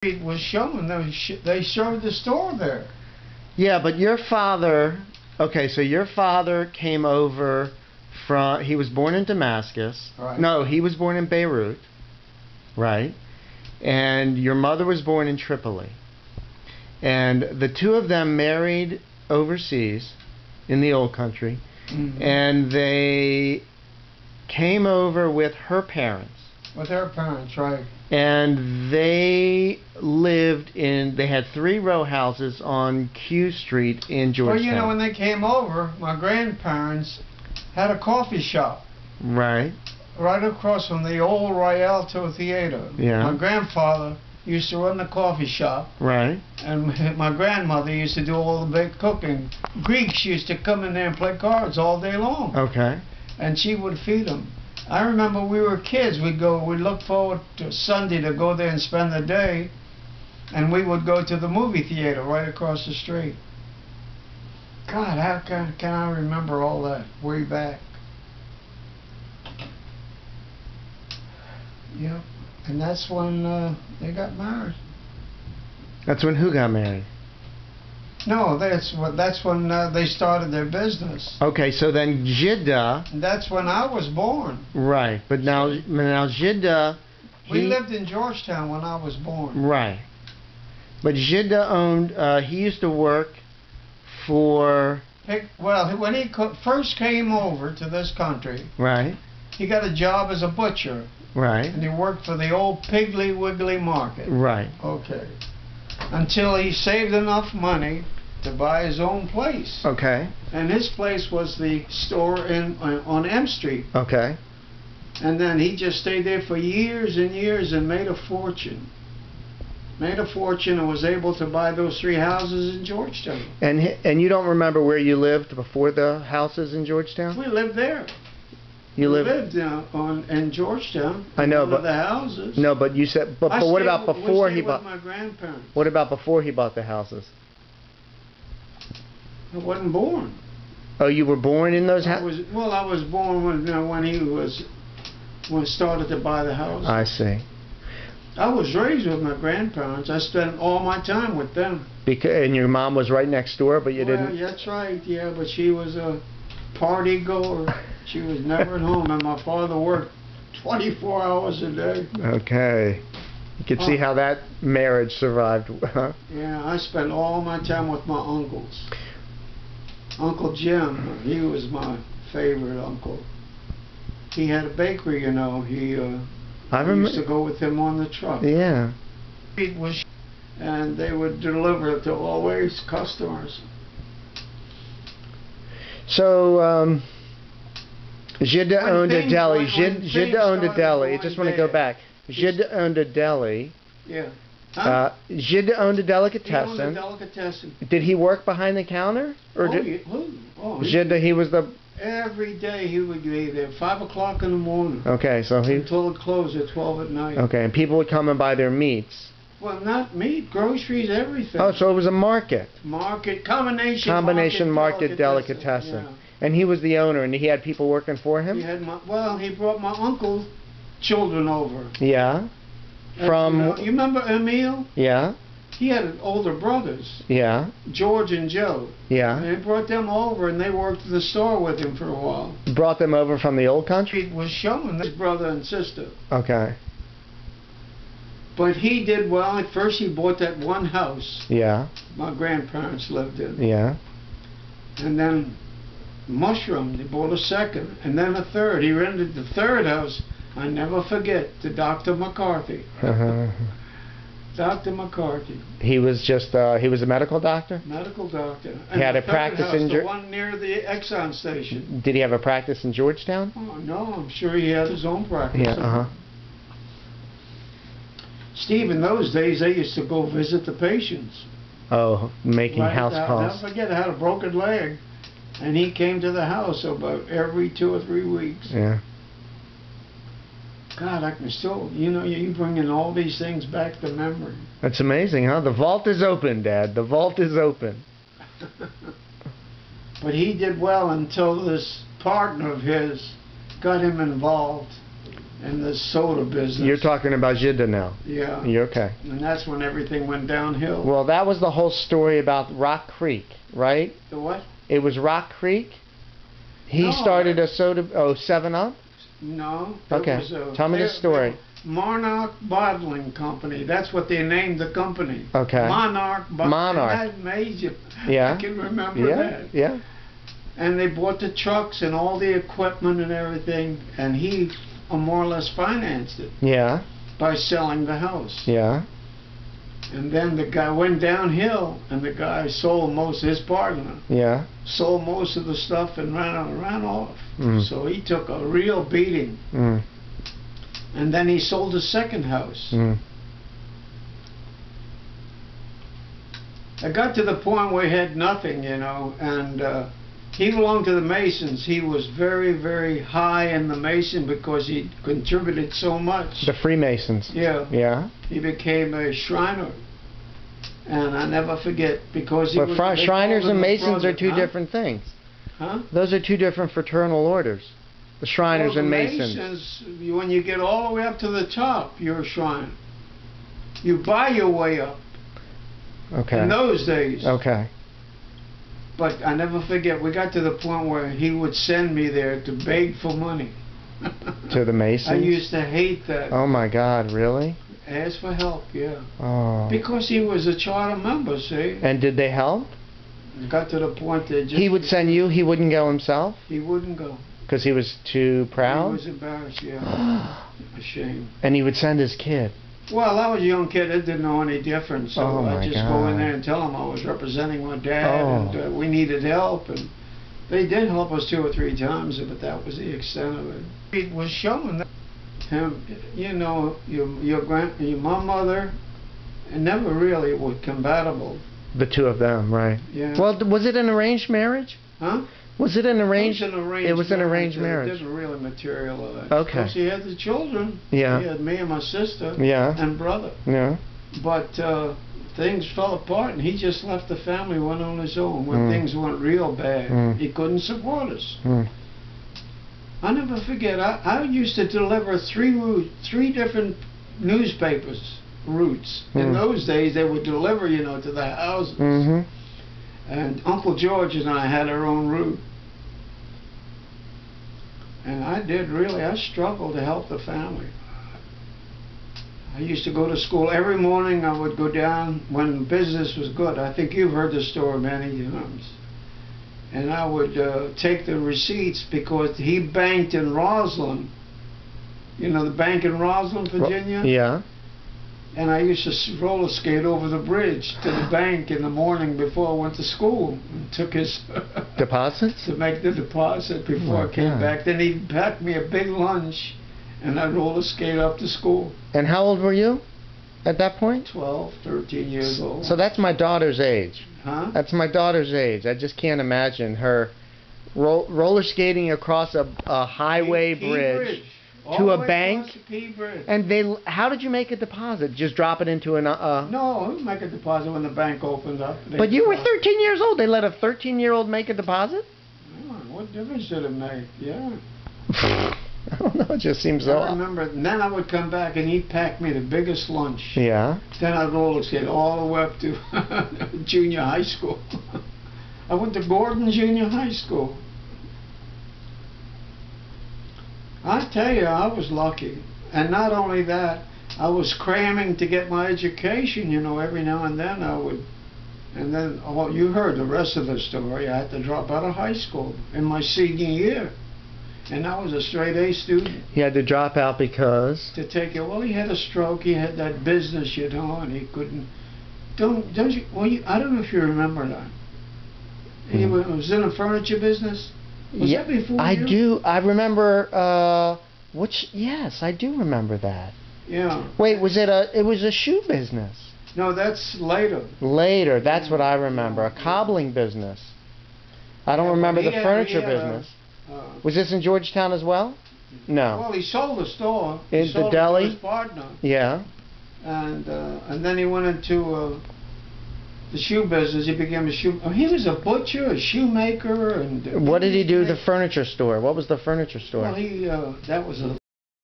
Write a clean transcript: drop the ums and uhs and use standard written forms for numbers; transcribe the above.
It was showing them. They showed the store there. Yeah, but your father. Okay, so your father came over from. He was born in Damascus. Right. No, he was born in Beirut. Right. And your mother was born in Tripoli. And the two of them married overseas in the old country. Mm-hmm. And they came over with her parents. With her parents, right. And they lived in, they had 3 row houses on Q Street in Georgetown. Well, you know, when they came over, my grandparents had a coffee shop. Right. Right across from the old Rialto Theater. Yeah. My grandfather used to run the coffee shop. Right. And my grandmother used to do all the big cooking. Greeks used to come in there and play cards all day long. Okay. And she would feed them. I remember we were kids, we'd look forward to Sunday to go there and spend the day, and we would go to the movie theater right across the street. God, how can I remember all that way back? Yep, and that's when they got married. That's when who got married? No, that's when they started their business. Okay, so then Jeddah. That's when I was born. Right, but now Jeddah. We lived in Georgetown when I was born. Right, but Jeddah owned. He used to work for. Well, when he first came over to this country. Right. He got a job as a butcher. Right. And he worked for the old Piggly Wiggly Market. Right. Okay. Until he saved enough money to buy his own place. Okay. And his place was the store on M Street. Okay. And then he just stayed there for years and years and made a fortune. Made a fortune and was able to buy those 3 houses in Georgetown. And you don't remember where you lived before the houses in Georgetown? We lived there. You lived in Georgetown. I know, but the houses. No, but you said. But what about before he bought? My grandparents. What about before he bought the houses? I wasn't born. Oh, you were born in those houses? Well, I was born when he started to buy the house. I see. I was raised with my grandparents. I spent all my time with them. And your mom was right next door, but you didn't. That's right. Yeah, but she was a party goer. She was never at home, and my father worked 24 hours a day. Okay. You can see how that marriage survived. Yeah, I spent all my time with my uncles. Uncle Jim, he was my favorite uncle. He had a bakery, you know. I used to go with him on the truck. Yeah. And they would deliver it to always customers. So, Jeddah owned a deli. Jeddah owned a deli. I just want to go back. Jeddah owned a deli. Yeah. Jeddah owned a delicatessen. He owned a delicatessen. Did he work behind the counter? Or Jeddah, he was the... Every day he would be there, 5 o'clock in the morning. Okay, so he... Until it closed at 12 at night. Okay, and people would come and buy their meats. Well, not meat, groceries, everything. Oh, so it was a market. Combination market delicatessen. Yeah. And he was the owner, and he had people working for him? He brought my uncle's children over. Yeah. From... You remember Emil? Yeah. He had older brothers. Yeah. George and Joe. Yeah. And he brought them over, and they worked at the store with him for a while. Brought them over from the old country? He was showing his brother and sister. Okay. But he did well. At first he bought that one house. Yeah. My grandparents lived in. Yeah. And then mushroomed. He bought a second, and then a third. He rented the third house. I never forget, to Dr. McCarthy. Dr. McCarthy. He was just, he was a medical doctor? Medical doctor. He had a practice in the one near the Exxon station. Did he have a practice in Georgetown? Oh, no, I'm sure he had his own practice. Yeah, Steve, in those days, they used to go visit the patients. Oh, making house calls. I'll never forget, I had a broken leg, and he came to the house about every 2 or 3 weeks. Yeah. God, I can still, you bringing all these things back to memory. That's amazing, huh? The vault is open, Dad. The vault is open. But he did well until this partner of his got him involved in the soda business. You're talking about Jidda now. Yeah. You're okay. And that's when everything went downhill. Well, that was the whole story about Rock Creek, right? The what? It was Rock Creek. He No, started a soda. Oh, 7-Up. No. Okay. Was Tell me the story. Monarch Bottling Company. That's what they named the company. Okay. Monarch. Monarch. That made you. Yeah. I can remember that. Yeah. And they bought the trucks and all the equipment and everything, and he more or less financed it. Yeah. By selling the house. Yeah. And then the guy went downhill, and the guy sold most, his partner. Yeah. Sold most of the stuff and ran off. Mm. So he took a real beating. Mm. And then he sold the second house. Mm. I got to the point where he had nothing, and he belonged to the Masons. He was very, very high in the Mason because he contributed so much. The Freemasons. Yeah. Yeah. He became a Shriner. And I never forget, because he But was Shriners and Masons brother, are two different things. Huh? Those are two different fraternal orders. The Shriners Well, and the Masons. When you get all the way up to the top, you're a Shriner. You buy your way up. Okay. In those days. Okay. But I never forget, we got to the point where he would send me there to beg for money. To the Masons? I used to hate that. Oh my God, really? Ask for help, yeah. Oh. Because he was a charter member, see? And did they help? Got to the point that just... He would send you, he wouldn't go himself? He wouldn't go. Because he was too proud? He was embarrassed, yeah. Ashamed. And he would send his kid? Well, I was a young kid. I didn't know any difference. So I'd just go in God. there and tell them I was representing my dad and we needed help. And they did help us 2 or 3 times, but that was the extent of it. It was showing that him, your mother, and never really were compatible. The two of them, right. Yeah. Well, was it an arranged marriage? Huh? Was it an arranged? It was an arranged marriage. It didn't really materialize. Okay. Because he had the children. Yeah. He had me and my sister. Yeah. And brother. Yeah. But things fell apart, and he just left the family, went on his own. When things went real bad, he couldn't support us. I never forget. I used to deliver 3 different newspapers routes. In those days, they would deliver, to the houses. And Uncle George and I had our own route. And I struggled to help the family. I used to go to school every morning. I would go down when business was good. I think you've heard the story many times. And I would take the receipts because he banked in Roslyn. The bank in Roslyn, Virginia? Yeah. And I used to roller skate over the bridge to the bank in the morning before I went to school and took his deposits to make the deposit before I came back. Then he packed me a big lunch, and I'd roller skate up to school. And how old were you at that point? 12, 13 years old. So that's my daughter's age. Huh? That's my daughter's age. I just can't imagine her roller skating across a highway bridge. To a bank, and how did you make a deposit? Just drop it into an No, make a deposit when the bank opened up. But you were 13 years old. They let a 13-year-old make a deposit? What difference did it make? Yeah. I don't know. It just seems so. I remember. And then I would come back, and he'd pack me the biggest lunch. Yeah. Then I'd roller skate all the way up to junior high school. I went to Gordon Junior High School. I tell you, I was lucky. And not only that, I was cramming to get my education, every now and then I would. And then, you heard the rest of the story. I had to drop out of high school in my senior year. And I was a straight A student. He had to drop out because? To take it. Well, he had a stroke. He had that business, and he couldn't. Don't you? Well, I don't know if you remember that. He was in a furniture business. Was that before I you? do. I remember. Yes, I do remember that. Yeah. Wait, it was a shoe business? No, that's later. Later, that's what I remember. A cobbling business. I don't remember the furniture business. Was this in Georgetown as well? No. Well, he sold the store. In He sold the deli? it to his partner. Yeah. And then he went into the shoe business. He became a shoe. He was a butcher, a shoemaker, and. What did he do? The furniture store. What was the furniture store? Well, that was a